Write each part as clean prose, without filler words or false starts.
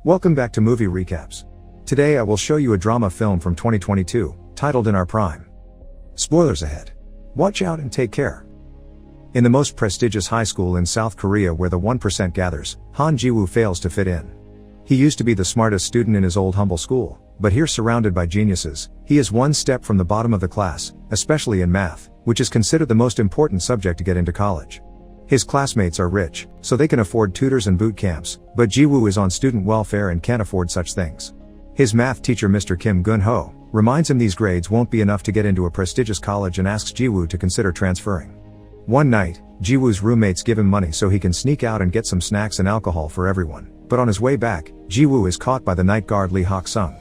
Welcome back to Movie Recaps. Today I will show you a drama film from 2022, titled In Our Prime. Spoilers ahead. Watch out and take care. In the most prestigious high school in South Korea where the 1% gathers, Han Ji-woo fails to fit in. He used to be the smartest student in his old humble school, but here surrounded by geniuses, he is one step from the bottom of the class, especially in math, which is considered the most important subject to get into college. His classmates are rich, so they can afford tutors and boot camps, but Ji-woo is on student welfare and can't afford such things. His math teacher Mr. Kim Geun-ho reminds him these grades won't be enough to get into a prestigious college and asks Ji-woo to consider transferring. One night, Ji-woo's roommates give him money so he can sneak out and get some snacks and alcohol for everyone, but on his way back, Ji-woo is caught by the night guard Lee Hak-sung.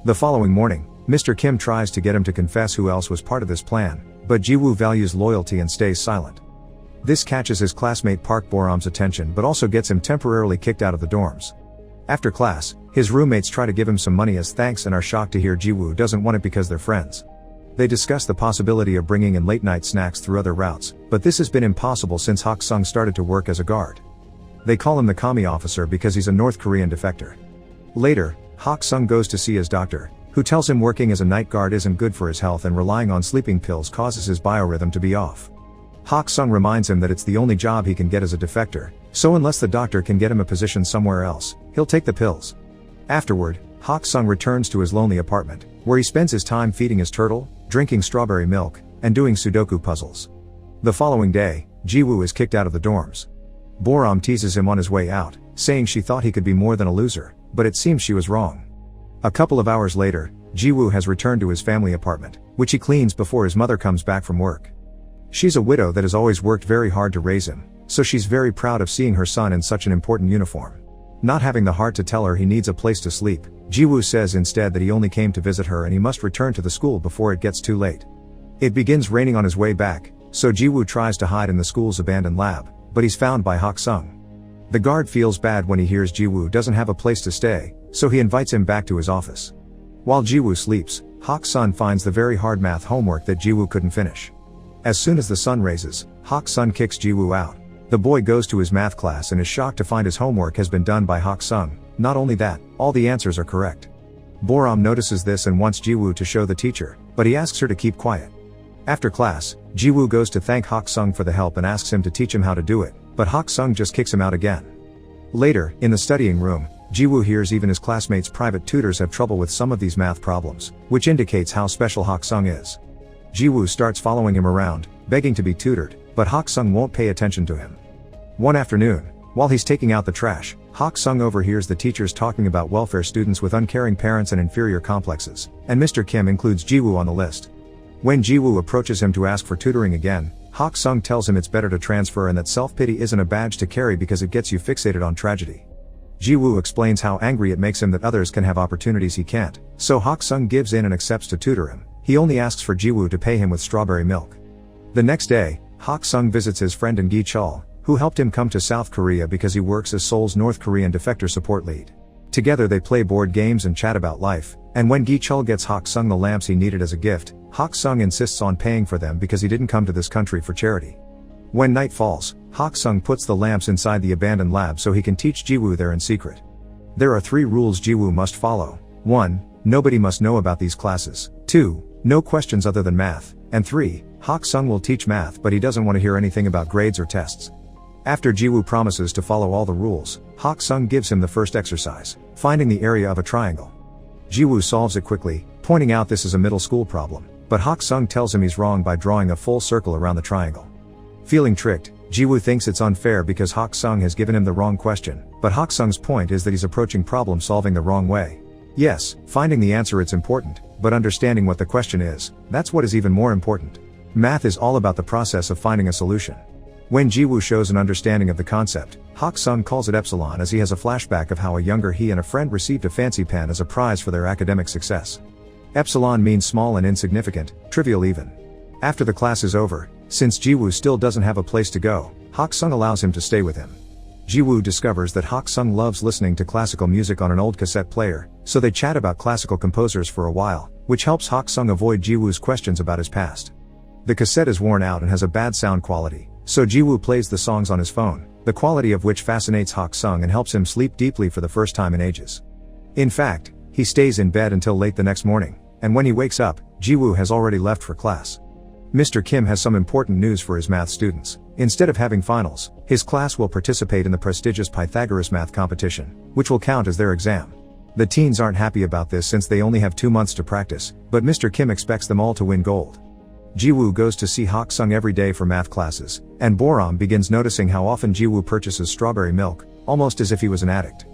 The following morning, Mr. Kim tries to get him to confess who else was part of this plan, but Ji-woo values loyalty and stays silent. This catches his classmate Park Bo-ram's attention but also gets him temporarily kicked out of the dorms. After class, his roommates try to give him some money as thanks and are shocked to hear Ji-woo doesn't want it because they're friends. They discuss the possibility of bringing in late-night snacks through other routes, but this has been impossible since Hak-sung started to work as a guard. They call him the commie officer because he's a North Korean defector. Later, Hak-sung goes to see his doctor, who tells him working as a night guard isn't good for his health and relying on sleeping pills causes his biorhythm to be off. Hak-sung reminds him that it's the only job he can get as a defector, so unless the doctor can get him a position somewhere else, he'll take the pills. Afterward, Hak-sung returns to his lonely apartment, where he spends his time feeding his turtle, drinking strawberry milk, and doing Sudoku puzzles. The following day, Ji-woo is kicked out of the dorms. Bo-ram teases him on his way out, saying she thought he could be more than a loser, but it seems she was wrong. A couple of hours later, Ji-woo has returned to his family apartment, which he cleans before his mother comes back from work. She's a widow that has always worked very hard to raise him, so she's very proud of seeing her son in such an important uniform. Not having the heart to tell her he needs a place to sleep, Ji-woo says instead that he only came to visit her and he must return to the school before it gets too late. It begins raining on his way back, so Ji-woo tries to hide in the school's abandoned lab, but he's found by Hak-sung. The guard feels bad when he hears Ji-woo doesn't have a place to stay, so he invites him back to his office. While Ji-woo sleeps, Hak-sung finds the very hard math homework that Ji-woo couldn't finish. As soon as the sun raises, Hak-sung kicks Ji-woo out. The boy goes to his math class and is shocked to find his homework has been done by Hak-sung. Not only that, all the answers are correct. Bo-ram notices this and wants Ji-woo to show the teacher, but he asks her to keep quiet. After class, Ji-woo goes to thank Hak-sung for the help and asks him to teach him how to do it, but Hak-sung just kicks him out again. Later, in the studying room, Ji-woo hears even his classmates' private tutors have trouble with some of these math problems, which indicates how special Hak-sung is. Ji-woo starts following him around, begging to be tutored, but Hak-sung won't pay attention to him. One afternoon, while he's taking out the trash, Hak-sung overhears the teachers talking about welfare students with uncaring parents and inferior complexes, and Mr. Kim includes Ji-woo on the list. When Ji-woo approaches him to ask for tutoring again, Hak-sung tells him it's better to transfer and that self-pity isn't a badge to carry because it gets you fixated on tragedy. Ji-woo explains how angry it makes him that others can have opportunities he can't, so Hak-sung gives in and accepts to tutor him. He only asks for Ji-woo to pay him with strawberry milk. The next day, Hak-sung visits his friend in Gi-cheol, who helped him come to South Korea because he works as Seoul's North Korean defector support lead. Together they play board games and chat about life, and when Gi-cheol gets Hak-sung the lamps he needed as a gift, Hak-sung insists on paying for them because he didn't come to this country for charity. When night falls, Hak-sung puts the lamps inside the abandoned lab so he can teach Ji-woo there in secret. There are 3 rules Ji-woo must follow. 1. Nobody must know about these classes. 2. No questions other than math. And 3. Hak-sung will teach math but he doesn't want to hear anything about grades or tests. After Ji-woo promises to follow all the rules, Hak-sung gives him the first exercise, finding the area of a triangle. Ji-woo solves it quickly, pointing out this is a middle school problem, but Hak-sung tells him he's wrong by drawing a full circle around the triangle. Feeling tricked, Ji-woo thinks it's unfair because Hak-sung has given him the wrong question, but Hak-sung's point is that he's approaching problem solving the wrong way. Yes, finding the answer it's important, but understanding what the question is, that's what is even more important. Math is all about the process of finding a solution. When Ji-woo shows an understanding of the concept, Hak-sung calls it epsilon as he has a flashback of how a younger he and a friend received a fancy pen as a prize for their academic success. Epsilon means small and insignificant, trivial even. After the class is over, since Ji-woo still doesn't have a place to go, Hak-sung allows him to stay with him. Ji-woo discovers that Hak-sung loves listening to classical music on an old cassette player, so they chat about classical composers for a while, which helps Hak-sung avoid Ji-woo's questions about his past. The cassette is worn out and has a bad sound quality, so Ji-woo plays the songs on his phone, the quality of which fascinates Hak-sung and helps him sleep deeply for the first time in ages. In fact, he stays in bed until late the next morning, and when he wakes up, Ji-woo has already left for class. Mr. Kim has some important news for his math students. Instead of having finals, his class will participate in the prestigious Pythagoras math competition, which will count as their exam. The teens aren't happy about this since they only have 2 months to practice, but Mr. Kim expects them all to win gold. Ji-woo goes to see Hak-sung every day for math classes, and Boram begins noticing how often Ji-woo purchases strawberry milk, almost as if he was an addict.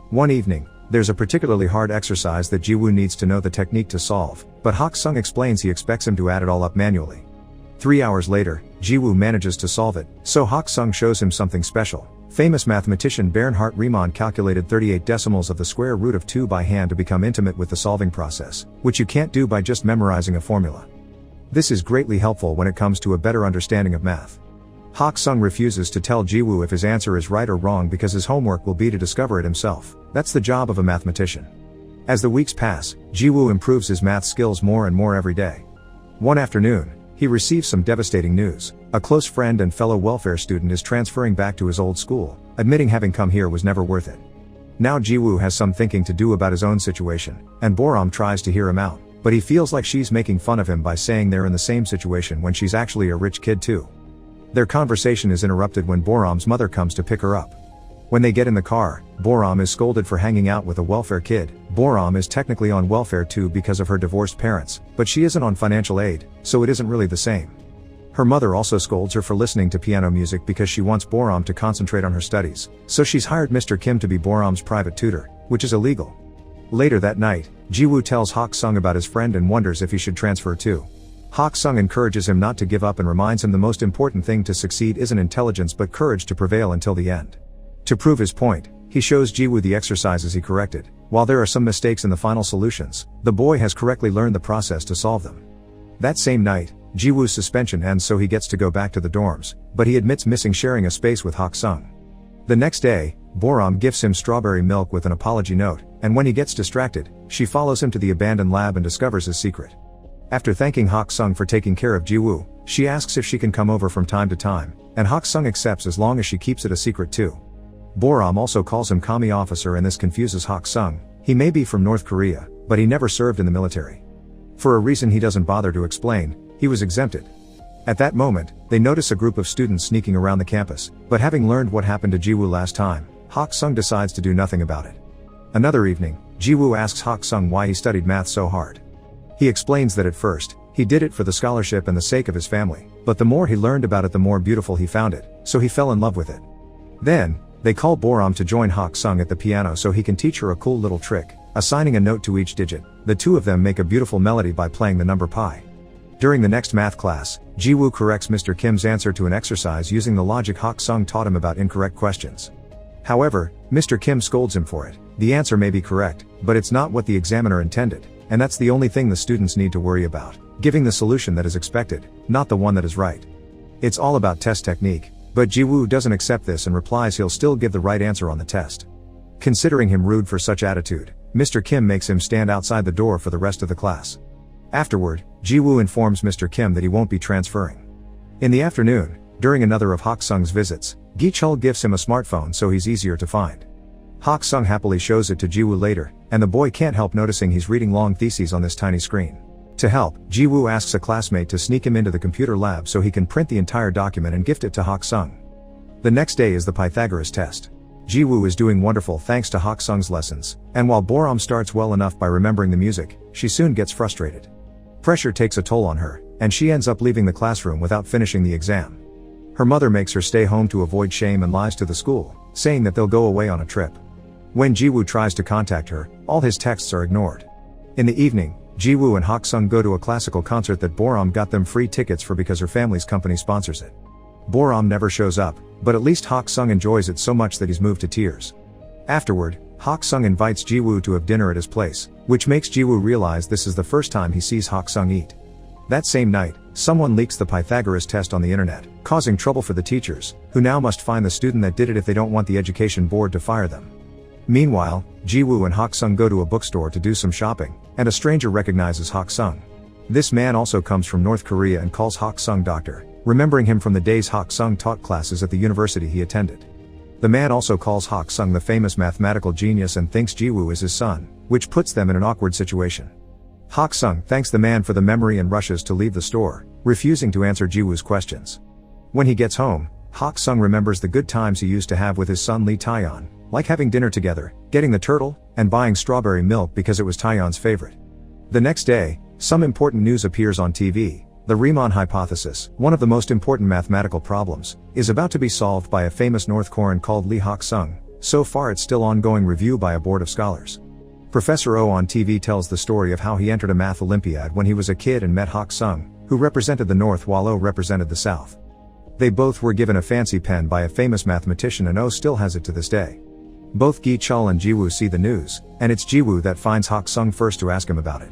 One evening, there's a particularly hard exercise that Ji-woo needs to know the technique to solve, but Hak-sung explains he expects him to add it all up manually. 3 hours later, Ji-woo manages to solve it, so Hak-sung shows him something special. Famous mathematician Bernhard Riemann calculated 38 decimals of the square root of 2 by hand to become intimate with the solving process, which you can't do by just memorizing a formula. This is greatly helpful when it comes to a better understanding of math. Hak-sung refuses to tell Ji-woo if his answer is right or wrong because his homework will be to discover it himself. That's the job of a mathematician. As the weeks pass, Ji-woo improves his math skills more and more every day. One afternoon, he receives some devastating news. A close friend and fellow welfare student is transferring back to his old school, admitting having come here was never worth it. Now Ji-woo has some thinking to do about his own situation, and Boram tries to hear him out, but he feels like she's making fun of him by saying they're in the same situation when she's actually a rich kid too. Their conversation is interrupted when Boram's mother comes to pick her up. When they get in the car, Boram is scolded for hanging out with a welfare kid. Boram is technically on welfare too because of her divorced parents, but she isn't on financial aid, so it isn't really the same. Her mother also scolds her for listening to piano music because she wants Boram to concentrate on her studies, so she's hired Mr. Kim to be Boram's private tutor, which is illegal. Later that night, Ji-woo tells Hak-sung about his friend and wonders if he should transfer too. Hak-sung encourages him not to give up and reminds him the most important thing to succeed isn't intelligence but courage to prevail until the end. To prove his point, he shows Ji-woo the exercises he corrected. While there are some mistakes in the final solutions, the boy has correctly learned the process to solve them. That same night, Ji-woo's suspension ends so he gets to go back to the dorms, but he admits missing sharing a space with Hak-sung. The next day, Boram gifts him strawberry milk with an apology note, and when he gets distracted, she follows him to the abandoned lab and discovers his secret. After thanking Hak-sung for taking care of Ji-woo, she asks if she can come over from time to time, and Hak-sung accepts as long as she keeps it a secret too. Boram also calls him commie officer and this confuses Hak-sung. He may be from North Korea, but he never served in the military. For a reason he doesn't bother to explain, he was exempted. At that moment, they notice a group of students sneaking around the campus, but having learned what happened to Ji-woo last time, Hak-sung decides to do nothing about it. Another evening, Ji-woo asks Hak-sung why he studied math so hard. He explains that at first, he did it for the scholarship and the sake of his family, but the more he learned about it the more beautiful he found it, so he fell in love with it. Then, they call Boram to join Hak-sung at the piano so he can teach her a cool little trick, assigning a note to each digit. The two of them make a beautiful melody by playing the number pi. During the next math class, Ji-woo corrects Mr. Kim's answer to an exercise using the logic Hak-sung taught him about incorrect questions. However, Mr. Kim scolds him for it. The answer may be correct, but it's not what the examiner intended, and that's the only thing the students need to worry about, giving the solution that is expected, not the one that is right. It's all about test technique, but Ji-woo doesn't accept this and replies he'll still give the right answer on the test. Considering him rude for such attitude, Mr. Kim makes him stand outside the door for the rest of the class. Afterward, Ji-woo informs Mr. Kim that he won't be transferring. In the afternoon, during another of Hak-sung's visits, Gi-cheol gifts him a smartphone so he's easier to find. Hak-sung happily shows it to Ji-woo later, and the boy can't help noticing he's reading long theses on this tiny screen. To help, Ji-woo asks a classmate to sneak him into the computer lab so he can print the entire document and gift it to Hak-sung. The next day is the Pythagoras test. Ji-woo is doing wonderful thanks to Hak-sung's lessons, and while Boram starts well enough by remembering the music, she soon gets frustrated. Pressure takes a toll on her, and she ends up leaving the classroom without finishing the exam. Her mother makes her stay home to avoid shame and lies to the school, saying that they'll go away on a trip. When Ji-woo tries to contact her, all his texts are ignored. In the evening, Ji-woo and Hak-sung go to a classical concert that Boram got them free tickets for because her family's company sponsors it. Boram never shows up, but at least Hak-sung enjoys it so much that he's moved to tears. Afterward, Hak-sung invites Ji-woo to have dinner at his place, which makes Ji-woo realize this is the first time he sees Hak-sung eat. That same night, someone leaks the Pythagoras test on the internet, causing trouble for the teachers, who now must find the student that did it if they don't want the education board to fire them. Meanwhile, Ji-woo and Hak-sung go to a bookstore to do some shopping, and a stranger recognizes Hak-sung. This man also comes from North Korea and calls Hak-sung doctor, remembering him from the days Hak-sung taught classes at the university he attended. The man also calls Hak-sung the famous mathematical genius and thinks Ji-woo is his son, which puts them in an awkward situation. Hak-sung thanks the man for the memory and rushes to leave the store, refusing to answer Ji-woo's questions. When he gets home, Hak-sung remembers the good times he used to have with his son Lee Tae-yeon, like having dinner together, getting the turtle, and buying strawberry milk because it was Tae-yeon's favorite. The next day, some important news appears on TV. The Riemann hypothesis, one of the most important mathematical problems, is about to be solved by a famous North Korean called Lee Hak-sung. So far it's still ongoing review by a board of scholars. Professor Oh on TV tells the story of how he entered a math Olympiad when he was a kid and met Hak-sung, who represented the North while Oh represented the South. They both were given a fancy pen by a famous mathematician and Oh still has it to this day. Both Gi-cheol and Ji-woo see the news, and it's Ji-woo that finds Hak-sung first to ask him about it.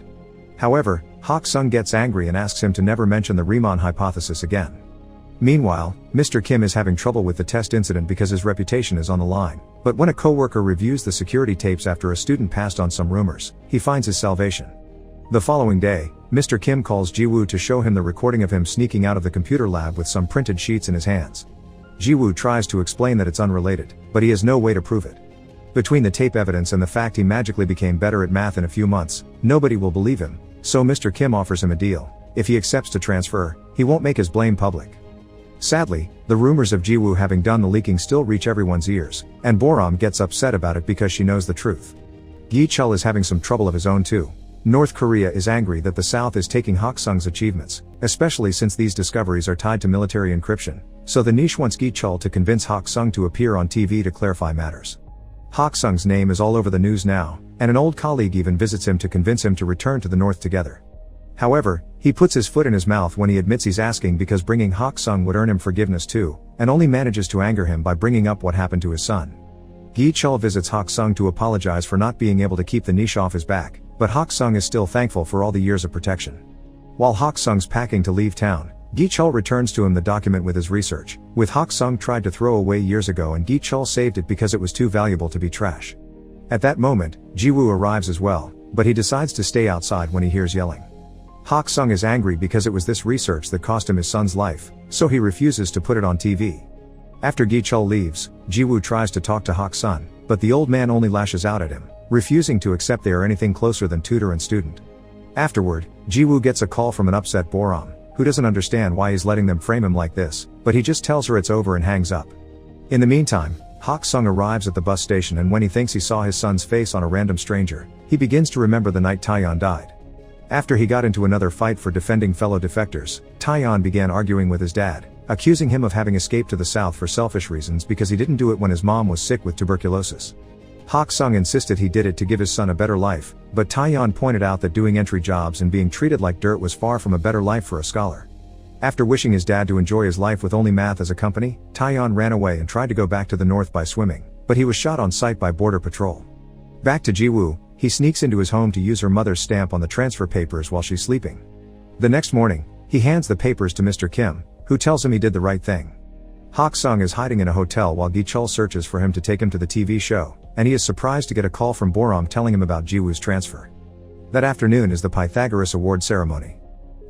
However, Hak-sung gets angry and asks him to never mention the Riemann hypothesis again. Meanwhile, Mr. Kim is having trouble with the test incident because his reputation is on the line, but when a coworker reviews the security tapes after a student passed on some rumors, he finds his salvation. The following day, Mr. Kim calls Ji-woo to show him the recording of him sneaking out of the computer lab with some printed sheets in his hands. Ji-woo tries to explain that it's unrelated, but he has no way to prove it. Between the tape evidence and the fact he magically became better at math in a few months, nobody will believe him, so Mr. Kim offers him a deal. If he accepts to transfer, he won't make his blame public. Sadly, the rumors of Ji-woo having done the leaking still reach everyone's ears, and Boram gets upset about it because she knows the truth. Gi-cheol is having some trouble of his own too. North Korea is angry that the South is taking Hak-sung's achievements, especially since these discoveries are tied to military encryption, so the niche wants Gi-cheol to convince Hak-sung to appear on TV to clarify matters. Hak-sung's name is all over the news now, and an old colleague even visits him to convince him to return to the North together. However, he puts his foot in his mouth when he admits he's asking because bringing Hak-sung would earn him forgiveness too, and only manages to anger him by bringing up what happened to his son. Gi-cheol visits Hak-sung to apologize for not being able to keep the niche off his back, but Hak-sung is still thankful for all the years of protection. While Hak-sung's packing to leave town, Gi-cheol returns to him the document with his research, which Hak-sung tried to throw away years ago and Gi-cheol saved it because it was too valuable to be trash. At that moment, Ji-woo arrives as well, but he decides to stay outside when he hears yelling. Hak-sung is angry because it was this research that cost him his son's life, so he refuses to put it on TV. After Gi-cheol leaves, Ji-woo tries to talk to Hak-sung, but the old man only lashes out at him, refusing to accept they are anything closer than tutor and student. Afterward, Ji-woo gets a call from an upset Boram, who doesn't understand why he's letting them frame him like this, but he just tells her it's over and hangs up. In the meantime, Hak-sung arrives at the bus station and when he thinks he saw his son's face on a random stranger, he begins to remember the night Tae-yeon died. After he got into another fight for defending fellow defectors, Tae-yeon began arguing with his dad, accusing him of having escaped to the south for selfish reasons because he didn't do it when his mom was sick with tuberculosis. Hak-sung insisted he did it to give his son a better life, but Tae-yeon pointed out that doing entry jobs and being treated like dirt was far from a better life for a scholar. After wishing his dad to enjoy his life with only math as a company, Tae-yeon ran away and tried to go back to the north by swimming, but he was shot on sight by border patrol. Back to Ji-woo, he sneaks into his home to use her mother's stamp on the transfer papers while she's sleeping. The next morning, he hands the papers to Mr. Kim, who tells him he did the right thing. Hak-sung is hiding in a hotel while Gi-cheol searches for him to take him to the TV show, and he is surprised to get a call from Boram telling him about Ji-woo's transfer. That afternoon is the Pythagoras Award ceremony.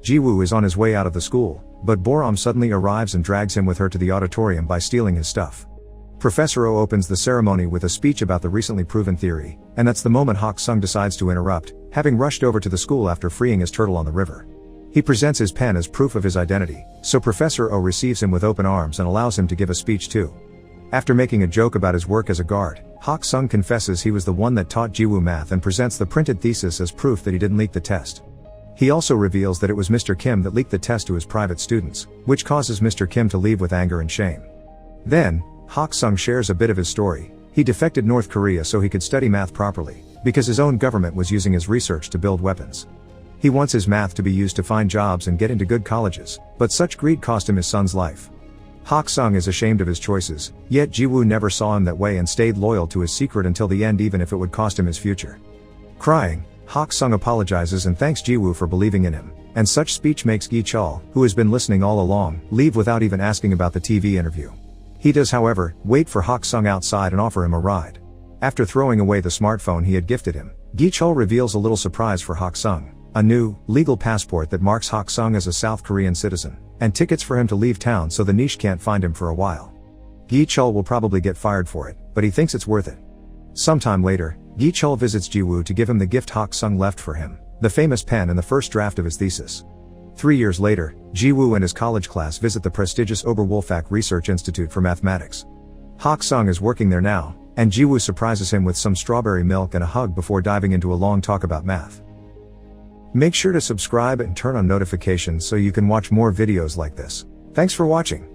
Ji-woo is on his way out of the school, but Boram suddenly arrives and drags him with her to the auditorium by stealing his stuff. Professor Oh opens the ceremony with a speech about the recently proven theory, and that's the moment Hak-sung decides to interrupt, having rushed over to the school after freeing his turtle on the river. He presents his pen as proof of his identity, so Professor Oh receives him with open arms and allows him to give a speech too. After making a joke about his work as a guard, Hak-sung confesses he was the one that taught Ji-woo math and presents the printed thesis as proof that he didn't leak the test. He also reveals that it was Mr. Kim that leaked the test to his private students, which causes Mr. Kim to leave with anger and shame. Then, Hak-sung shares a bit of his story. He defected North Korea so he could study math properly, because his own government was using his research to build weapons. He wants his math to be used to find jobs and get into good colleges, but such greed cost him his son's life. Hak-sung is ashamed of his choices, yet Ji-woo never saw him that way and stayed loyal to his secret until the end even if it would cost him his future. Crying, Hak-sung apologizes and thanks Ji-woo for believing in him, and such speech makes Gi-cheol, who has been listening all along, leave without even asking about the TV interview. He does however, wait for Hak-sung outside and offer him a ride. After throwing away the smartphone he had gifted him, Gi-cheol reveals a little surprise for Hak-sung, a new, legal passport that marks Hak-sung as a South Korean citizen, and tickets for him to leave town so the niche can't find him for a while. Gi-cheol will probably get fired for it, but he thinks it's worth it. Sometime later, Gi-cheol visits Ji-woo to give him the gift Hak-sung left for him, the famous pen and the first draft of his thesis. 3 years later, Ji-woo and his college class visit the prestigious Oberwolfach Research Institute for Mathematics. Hak-sung is working there now, and Ji-woo surprises him with some strawberry milk and a hug before diving into a long talk about math. Make sure to subscribe and turn on notifications so you can watch more videos like this. Thanks for watching.